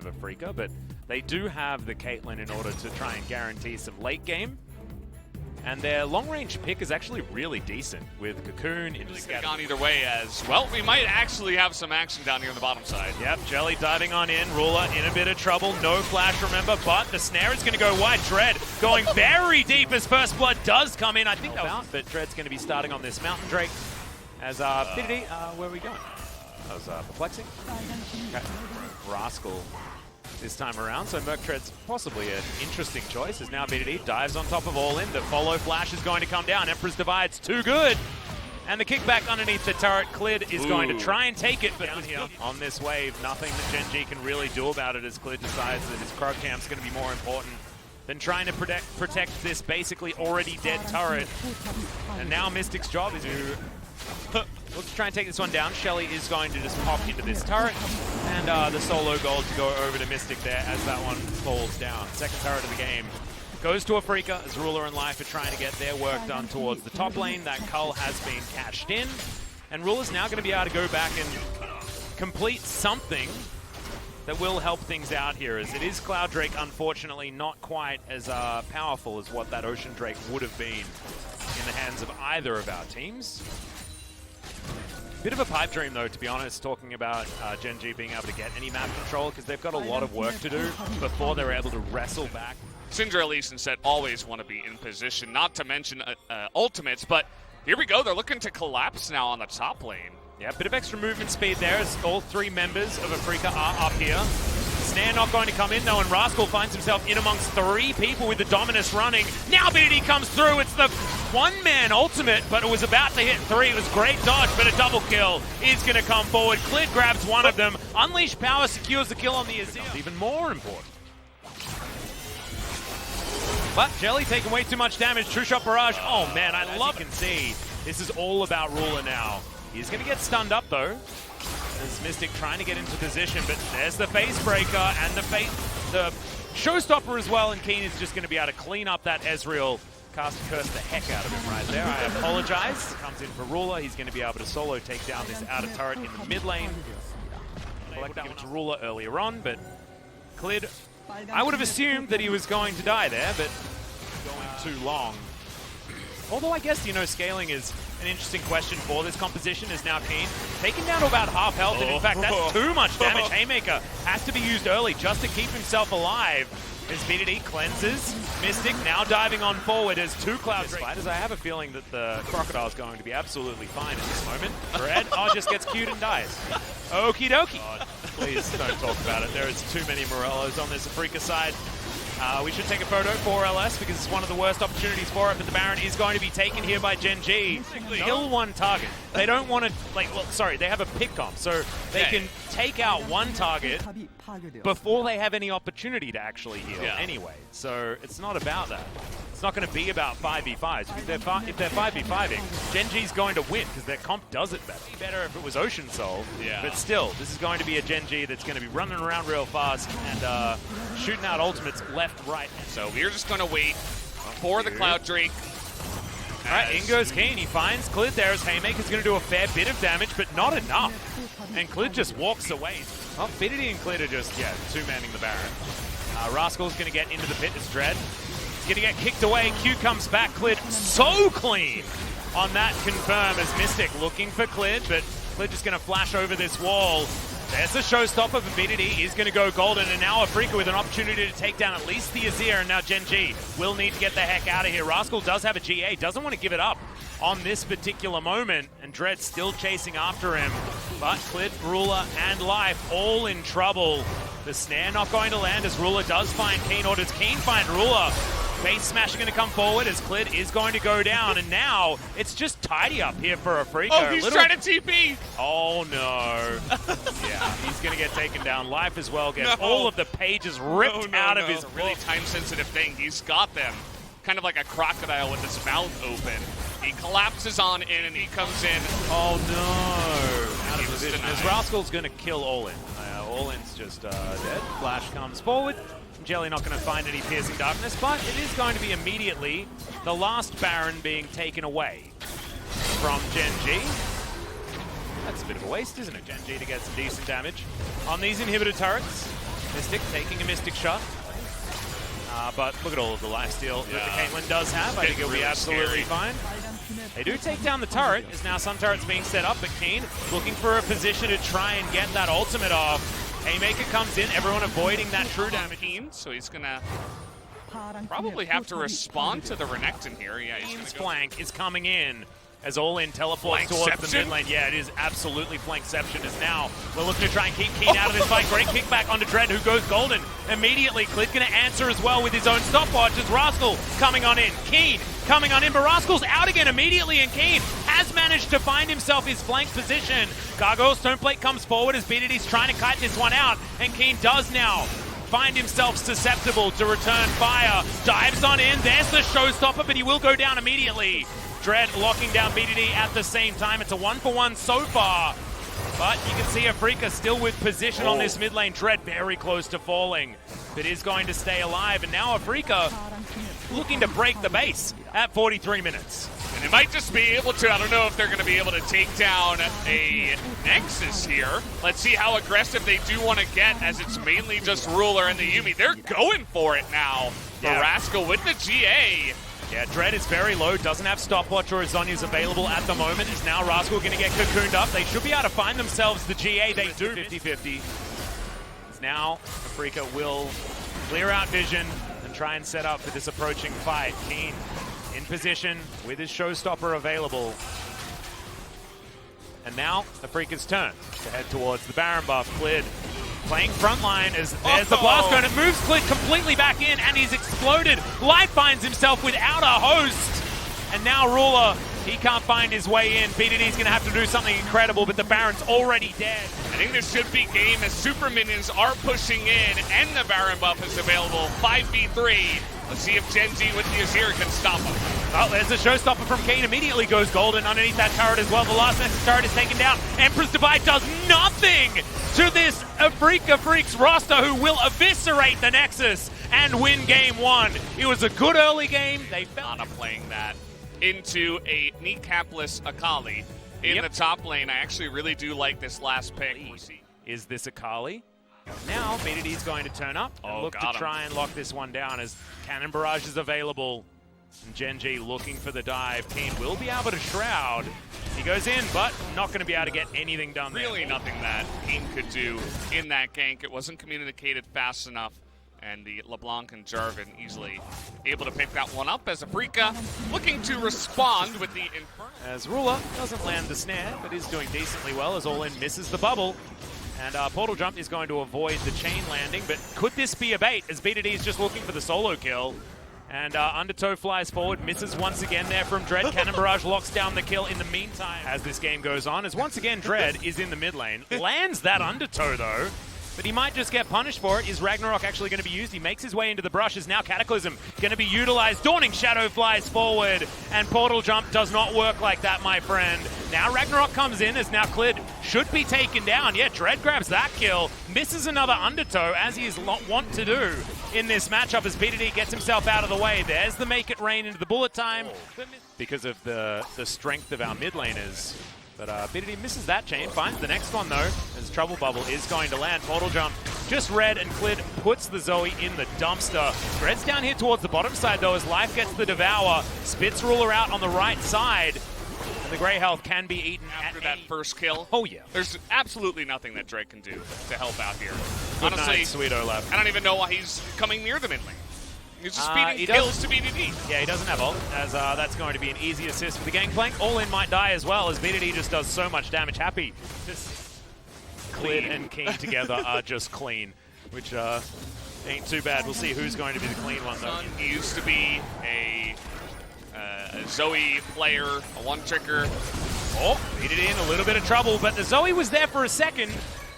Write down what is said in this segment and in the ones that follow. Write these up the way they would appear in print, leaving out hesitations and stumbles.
of Afreeca, but they do have the Caitlyn in order to try and guarantee some late game. And their long-range pick is actually really decent with Cocoon into Could have gone either way as well. We might actually have some action down here on the bottom side. Yep, Jelly diving on in. Ruler in a bit of trouble. No flash, remember, but the snare is going to go wide. Dread going very deep as First Blood does come in. I think that was, but Dread's going to be starting on this Mountain Drake. As Biddy, where are we going? That was perplexing. Okay. Rascal this time around, so Merktread's possibly an interesting choice, as now BDD dives on top of All In. The follow flash is going to come down. Emperor's Divide's too good. And the kickback underneath the turret. Clid is going to try and take it, but down here on this wave, nothing that Gen.G can really do about it, as Clid decides that his Krug camp's going to be more important than trying to protect this basically already dead turret. And now Mystic's job is to look to try and take this one down. Shelly is going to just pop into this turret, and the solo gold to go over to Mystic there as that one falls down. Second turret of the game goes to Afreeca as Ruler and Life are trying to get their work done towards the top lane. That cull has been cashed in, and Ruler's now going to be able to go back and complete something that will help things out here, as it is Cloud Drake, unfortunately not quite as powerful as what that Ocean Drake would have been in the hands of either of our teams. Bit of a pipe dream, though, to be honest, talking about Gen.G being able to get any map control, because they've got a lot of work to do before they're able to wrestle back. Syndra, at least, said always want to be in position, not to mention ultimates, but here we go. They're looking to collapse now on the top lane. Yeah, a bit of extra movement speed there as all three members of Afreeca are up here. Snare not going to come in, though, and Rascal finds himself in amongst three people with the Dominus running. Now BDD comes through. It's the one-man ultimate, but it was about to hit three. It was great dodge, but a double kill is going to come forward. Clid grabs one of them. Unleashed Power secures the kill on the Azir. Even more important. But Jelly taking way too much damage. True Shot Barrage. Oh, man, I love it. You can see, this is all about Ruler now. He's going to get stunned up, though. There's Mystic trying to get into position, but there's the face breaker and the showstopper as well, and Keen is just going to be able to clean up that Ezreal. Cast a curse the heck out of him right there. I apologize. Comes in for Ruler. He's going to be able to solo take down this outer turret in the mid lane. I like that one to Ruler earlier on, but Clid, I would have assumed that he was going to die there, but going too long. Although I guess, you know, scaling is an interesting question for this composition, is now Keen taken down to about half health, and in fact that's too much damage. Haymaker has to be used early just to keep himself alive as BDD cleanses. Mystic now diving on forward as two Cloud Spiders. I have a feeling that the Crocodile's going to be absolutely fine in this moment. Red, just gets cute and dies. Okie dokie. God, please don't talk about it. There is too many Morellos on this Afreeca side. We should take a photo for LS because it's one of the worst opportunities for it, but the Baron is going to be taken here by Gen.G. Kill one target. They don't want to, they have a pick comp, so they can take out one target before they have any opportunity to actually heal anyway. So it's not about that. It's not going to be about 5v5s. If they're 5v5ing, Gen.G's going to win because their comp does it better. Better if it was Ocean Soul, but still, this is going to be a Gen.G that's going to be running around real fast and shooting out ultimates left, right. So we're just going to wait for the Cloud Drake. All right, in goes Keen. He finds Clid there as Haymaker's going to do a fair bit of damage, but not enough. And Clid just walks away. Well, Biddy and Clid are just, two-manning the Baron. Rascal's going to get into the pit as Dread. He's going to get kicked away. Q comes back. Clid so clean on that confirm as Mystic looking for Clid, but Clid just going to flash over this wall. There's the showstopper for BDD. Is going to go golden, and now Afreeca with an opportunity to take down at least the Azir, and now Gen.G will need to get the heck out of here. Rascal does have a GA, doesn't want to give it up on this particular moment, and Dread still chasing after him. But Clid, Ruler, and Life all in trouble. The snare not going to land as Ruler does find Keen, or does Keen find Ruler? Base smash are going to come forward as Clid is going to go down, and now it's just tidy up here for Afreeca. Oh, he's trying to TP! Oh, no. He's going to get taken down. Life as well gets all of the pages ripped out of his book. Really time-sensitive thing. He's got them. Kind of like a crocodile with his mouth open. He collapses on in, and he comes in. Oh, no. Out of position. As Rascal's going to kill All In. All In's just dead. Flash comes forward. Jelly not going to find any piercing darkness, but it is going to be immediately the last Baron being taken away from Gen.G. That's a bit of a waste, isn't it, Gen.G, to get some decent damage on these inhibitor turrets. Mystic taking a Mystic shot. But look at all of the lifesteal that the Caitlyn does have. I think it'll be absolutely fine. They do take down the turret. There's now some turrets being set up, but Keen looking for a position to try and get that ultimate off. Haymaker comes in, everyone avoiding that true damage. Keen, so he's gonna probably have to respond to the Renekton here. Yeah, Keen's flank is coming in as All-In teleports towards the mid lane. Yeah, it is absolutely flankception as now we're looking to try and keep Keen out of this fight. Great kickback onto Dread, who goes golden immediately. Clid going to answer as well with his own stopwatch as Rascal coming on in. Keen coming on in, but Rascal's out again immediately, and Keen has managed to find himself his flank position. Gargoyle Stoneplate comes forward as BDD's trying to kite this one out, and Keen does now find himself susceptible to return fire. Dives on in, there's the showstopper, but he will go down immediately. Dread locking down BDD at the same time. It's a 1-for-1 so far. But you can see Afreeca still with position on this mid lane. Dread very close to falling, but is going to stay alive. And now Afreeca looking to break the base at 43 minutes. And they might just be able to, I don't know if they're going to be able to take down a Nexus here. Let's see how aggressive they do want to get, as it's mainly just Ruler and the Yuumi. They're going for it now. Yeah. Rascal with the GA. Yeah, Dread is very low, doesn't have stopwatch or Zhonya's available at the moment. Is now Rascal going to get cocooned up? They should be able to find themselves the GA. They do. 50-50. Now Afreeca will clear out vision and try and set up for this approaching fight. Keen in position with his showstopper available. And now Afreeca's turn to head towards the Baron buff. Clid playing frontline as there's the blast cone. It moves Clid completely back in, and he's exploded. Light finds himself without a host. And now Ruler, he can't find his way in. BDD's going to have to do something incredible, but the Baron's already dead. I think this should be game as super minions are pushing in, and the Baron buff is available. 5v3. Let's see if Gen.G with the Azir can stop him. Oh, there's a showstopper from Kane. Immediately goes golden underneath that turret as well. The last Nexus turret is taken down. Emperor's Divide does nothing to this Afreeca Freecs roster, who will eviscerate the Nexus and win game one. It was a good early game. They felt playing that into a kneecapless Akali in the top lane. I actually really do like this last pick. Is this Akali? Now BDD's going to turn up and look to try and lock this one down as Cannon Barrage is available. And Gen.G looking for the dive. Keen will be able to shroud. He goes in, but not going to be able to get anything done there. Really nothing that Keen could do in that gank. It wasn't communicated fast enough. And the LeBlanc and Jarvan easily able to pick that one up as Afreeca looking to respond with the Inferno. As Ruler doesn't land the snare, but is doing decently well as All-In misses the bubble. And Portal Jump is going to avoid the chain landing, but could this be a bait as BDD is just looking for the solo kill? And Undertow flies forward, misses once again there from Dread. Cannon Barrage locks down the kill in the meantime as this game goes on, as once again Dread is in the mid lane. Lands that Undertow though, but he might just get punished for it. Is Ragnarok actually going to be used? He makes his way into the brush. Is now Cataclysm going to be utilized? Dawning Shadow flies forward, and Portal Jump does not work like that, my friend. Now Ragnarok comes in as now Clid should be taken down. Yeah, Dread grabs that kill, misses another Undertow, as he is wont to do in this matchup as BDD gets himself out of the way. There's the make it rain into the bullet time because of the strength of our mid laners. But BDD misses that chain, finds the next one though, as Trouble Bubble is going to land. Portal Jump just red, and Clid puts the Zoe in the dumpster. Dread's down here towards the bottom side though, as Life gets the Devour. Spits Ruler out on the right side. And the Grey Health can be eaten after that first kill. Oh yeah. There's absolutely nothing that Dread can do to help out here. Good honestly, night, sweet Olaf. I don't even know why he's coming near the mid lane. He's just speeding kills to BDD. Yeah, he doesn't have ult, as that's going to be an easy assist for the Gangplank. All-In might die as well, as BDD just does so much damage. Happy. Just Clid and Keen together are just clean, which ain't too bad. We'll see who's going to be the clean one, though. He used to be a Zoe player, a one-tricker. Oh, BDD in a little bit of trouble, but the Zoe was there for a second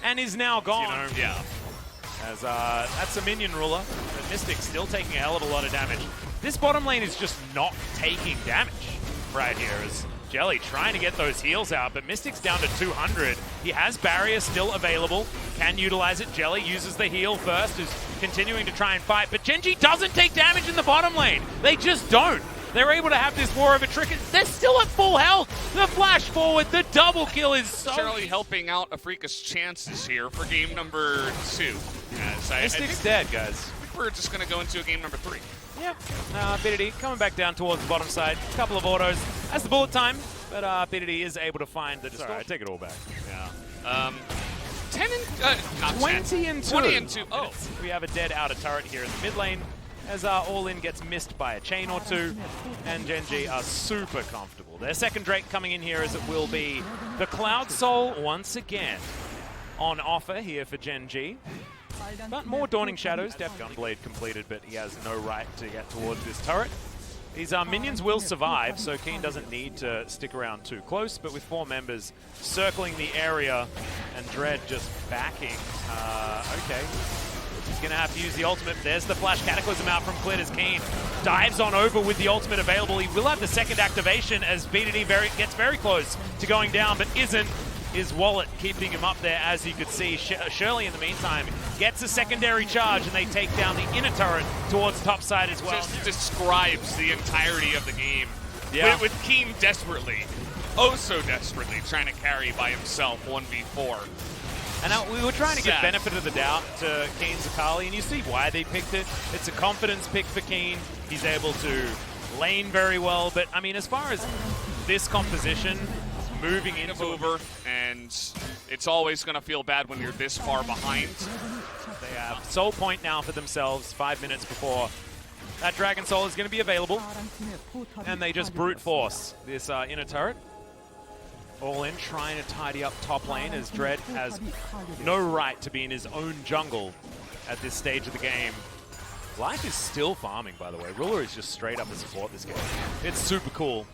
and is now gone. You know, yeah. As that's a minion Ruler, but Mystic still taking a hell of a lot of damage. This bottom lane is just not taking damage right here as Jelly trying to get those heals out, but Mystic's down to 200. He has Barrier still available, can utilize it. Jelly uses the heal first, is continuing to try and fight, but Gen.G doesn't take damage in the bottom lane. They just don't. They're able to have this war of attrition. They're still at full health. The flash forward, the double kill is so... Charlie helping out Afreeca's chances here for game number 2. As Mystic's dead, guys. I think we're just going to go into a game number 3. Yep. BDD coming back down towards the bottom side. A couple of autos. That's the bullet time, but BDD is able to find the distortion. Sorry, I take it all back. Yeah. 10 and... not 20 10. and 2. 20 and 2. Oh. We have a dead outer turret here in the mid lane as All-In gets missed by a chain or two, and Gen.G are super comfortable. Their second Drake coming in here as it will be the Cloud Soul once again on offer here for Gen.G. But more Dawning Shadows. Def Gunblade completed, but he has no right to get towards this turret. These minions will survive, so Keen doesn't need to stick around too close, but with 4 members circling the area and Dread just backing, okay. He's going to have to use the ultimate. There's the Flash Cataclysm out from Clit as Keen dives on over with the ultimate available. He will have the second activation as BDD gets very close to going down, but isn't. His wallet keeping him up there, as you could see. Shirley, in the meantime, gets a secondary charge, and they take down the inner turret towards top side as well. Just describes the entirety of the game. Yeah. With Keen desperately, oh so desperately, trying to carry by himself 1v4. And we were trying to give Sad. benefit of the doubt to Keen's Akali, and you see why they picked it. It's a confidence pick for Keen. He's able to lane very well, but I mean, as far as this composition, moving into Over, and it's always going to feel bad when you're this far behind. They have soul point now for themselves 5 minutes before that Dragon Soul is going to be available, and they just brute force this inner turret. All-In trying to tidy up top lane as Dread has no right to be in his own jungle at this stage of the game. Life is still farming, by the way. Ruler is just straight up to support this game. It's super cool.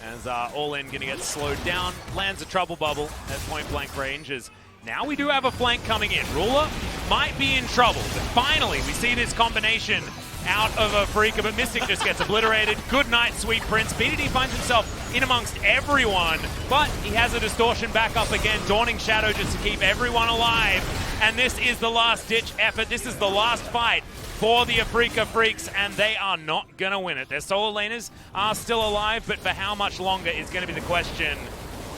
As All-In going to get slowed down, lands a trouble bubble at point-blank range as now we do have a flank coming in. Ruler might be in trouble, but finally we see this combination out of Afreeca, but Mystic just gets obliterated. Good night, Sweet Prince. BDD finds himself in amongst everyone, but he has a distortion back up again. Dawning Shadow just to keep everyone alive, and this is the last-ditch effort. This is the last fight for the Afreeca Freecs, and they are not going to win it. Their solo laners are still alive, but for how much longer is going to be the question,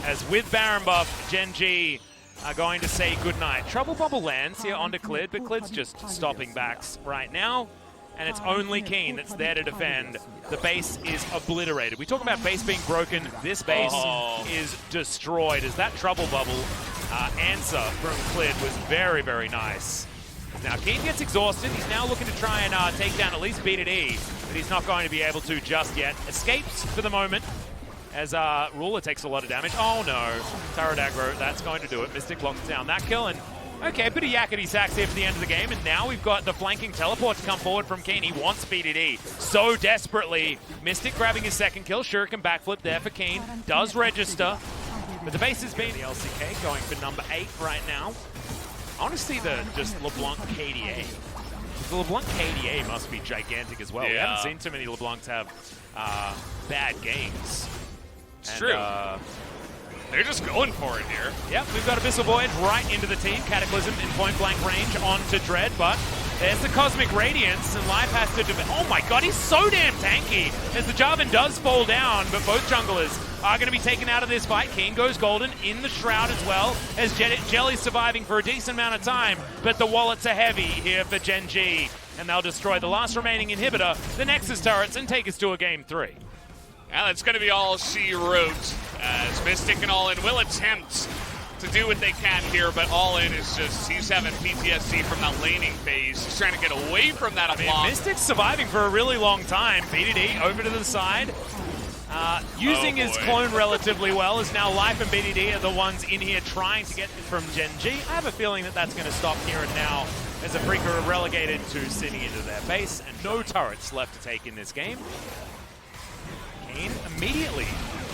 as with Baron buff, Gen.G are going to say goodnight. Trouble Bubble lands here onto Clid, but Clid's just stopping backs right now, and it's only Keen that's there to defend. The base is obliterated. We talk about base being broken. This base is destroyed, as that Trouble Bubble answer from Clid was very, very nice. Now, Keen gets exhausted. He's now looking to try and take down at least BDD, but he's not going to be able to just yet. Escapes for the moment as Ruler takes a lot of damage. Oh, no. Turret aggro, that's going to do it. Mystic locks down that kill, and okay, a bit of yakety sacks here for the end of the game, and now we've got the flanking teleport to come forward from Keen. He wants BDD so desperately. Mystic grabbing his second kill. Shuriken backflip there for Keen. Does register, but the base has been the LCK going for number 8 right now. I want to see the just LeBlanc KDA. The LeBlanc KDA must be gigantic as well. Yeah. We haven't seen too many LeBlancs have bad games. It's true. They're just going for it here. Yep, we've got Abyssal Void right into the team. Cataclysm in point-blank range onto Dread, but there's the Cosmic Radiance, and Life has to... Oh my god, he's so damn tanky! As the Jarvan does fall down, but both junglers are going to be taken out of this fight. Keen goes golden in the Shroud as well, as Jelly's surviving for a decent amount of time, but the wallets are heavy here for Gen.G, and they'll destroy the last remaining inhibitor, the Nexus turrets, and take us to a Game 3. Now that's going to be all she wrote, as Mystic and All-In will attempt to do what they can here, but All-In is just, he's having PTSD from that laning phase. He's trying to get away from that block. Mystic's surviving for a really long time. BDD over to the side. Using his clone relatively well, as now Life and BDD are the ones in here trying to get from Gen.G. I have a feeling that that's going to stop here and now, as Afreeca are relegated to sitting into their base, and no turrets left to take in this game. Keen immediately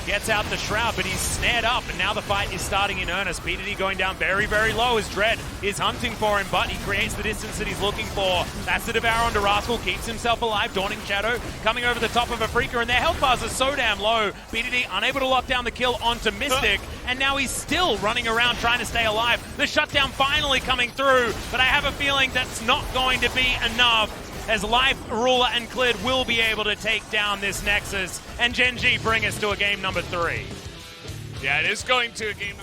gets out the Shroud, but he's snared up, and now the fight is starting in earnest. BDD going down very, very low as Dread is hunting for him, but he creates the distance that he's looking for. That's the Devour onto Rascal, keeps himself alive. Dawning Shadow coming over the top of Afreeca, and their health bars are so damn low. BDD unable to lock down the kill onto Mystic, and now he's still running around trying to stay alive. The shutdown finally coming through, but I have a feeling that's not going to be enough. as Life, Ruler, and Clid will be able to take down this Nexus, and Gen.G bring us to a game number 3. Yeah, it is going to a game.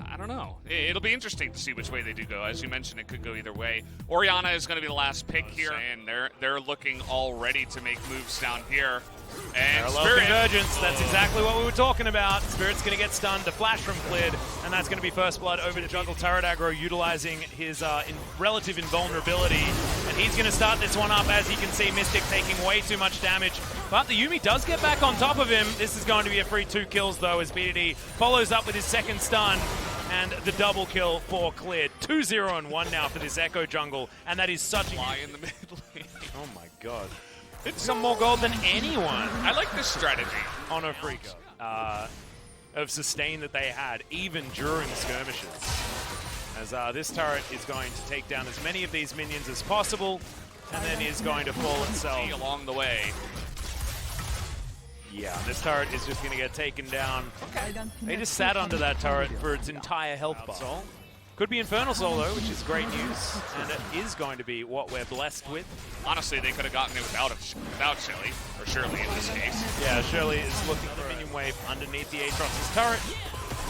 I don't know. It'll be interesting to see which way they do go. As you mentioned, it could go either way. Orianna is going to be the last pick here, and they're looking already to make moves down here. And Parallel convergence, that's exactly what we were talking about. Spirit's going to get stunned, the flash from Clid, and that's going to be first blood over to Jungle Turret Aggro, utilizing his relative invulnerability. And he's going to start this one up. As you can see, Mystic taking way too much damage. But the Yuumi does get back on top of him. This is going to be a free 2 kills, though, as BDD follows up with his second stun. And the double kill for Clid. 2-0-1 now for this Echo jungle. And that is such a... Fly in the mid lane. Oh my god. It's some more gold than anyone. I like this strategy. On Afreeca. Of sustain that they had, even during skirmishes. As this turret is going to take down as many of these minions as possible. And then is going to fall itself. Along the way. Yeah, this turret is just going to get taken down. They just sat under that turret for its entire health bar. Could be Infernal Soul, though, which is great news. And it is going to be what we're blessed with. Honestly, they could have gotten it without Shelly, or Shirley in this case. Yeah, Shirley is looking at the minion wave underneath the Aatrox's turret.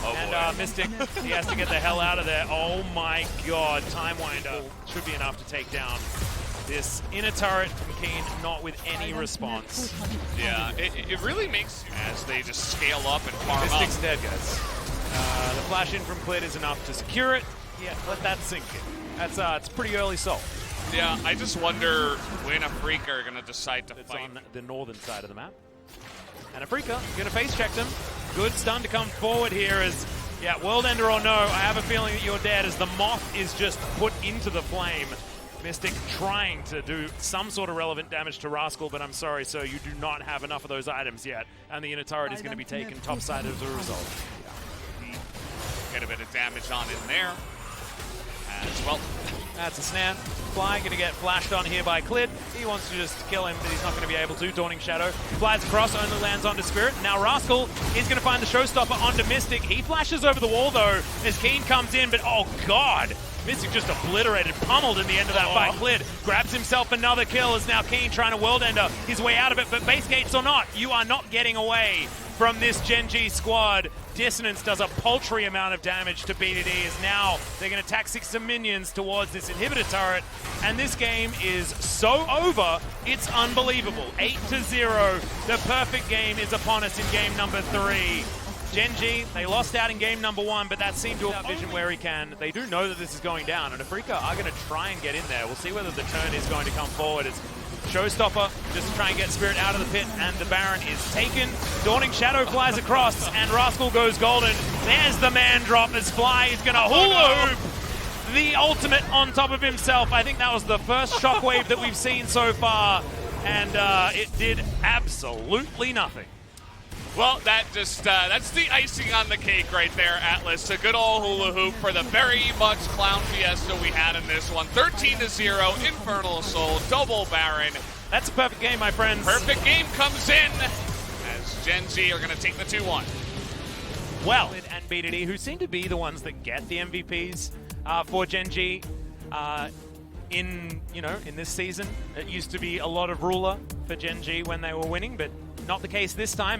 Oh, and Mystic, he has to get the hell out of there. Oh my god, Time Winder should be enough to take down this inner turret from Keen, not with any response. Yeah, it really makes, as they just scale up and farm Mystic's up. dead, guys. The flash in from Clid is enough to secure it. Yeah, let that sink in. That's it's pretty early salt. Yeah, I just wonder when Afreeca are going to decide to fight. On the northern side of the map. And Afreeca going to face check them. Good stun to come forward here as, yeah, World Ender or no, I have a feeling that you're dead as the Moth is just put into the flame. Mystic trying to do some sort of relevant damage to Rascal, but I'm sorry, so you do not have enough of those items yet. And the inner turret is going to be taken topside as a result. Get a bit of damage on in there as well. That's a snap. Fly going to get flashed on here by Clid. He wants to just kill him, but he's not going to be able to. Dawning Shadow flies across, only lands onto Spirit. Now Rascal is going to find the showstopper onto Mystic. He flashes over the wall, though, as Keen comes in, but oh god! Mystic just obliterated, pummeled in the end of that fight. Clid grabs himself another kill as now Keen trying to World Ender his way out of it, but base gates or not, you are not getting away from this Gen.G squad. Dissonance does a paltry amount of damage to BDD as now they're going to tack some minions towards this inhibitor turret, and this game is so over, it's unbelievable. 8-0, the perfect game is upon us in game number 3. Gen.G, they lost out in game number 1, but that seemed to have vision where he can. They do know that this is going down, and Afreeca are going to try and get in there. We'll see whether the turn is going to come forward. It's Showstopper just to try and get Spirit out of the pit, and the Baron is taken. Dawning Shadow flies across, and Rascal goes golden. There's the man drop as Fly is going to hula hoop the ultimate on top of himself. I think that was the first shockwave that we've seen so far, and it did absolutely nothing. Well, that's the icing on the cake right there, Atlas. A good old hula hoop for the very much clown fiesta we had in this one. 13-0, Infernal Soul, double Baron. That's a perfect game, my friends. Perfect game comes in as Gen.G are going to take the 2-1. Well, and BDD, who seem to be the ones that get the MVPs for Gen.G in this season. It used to be a lot of Ruler for Gen.G when they were winning, but not the case this time.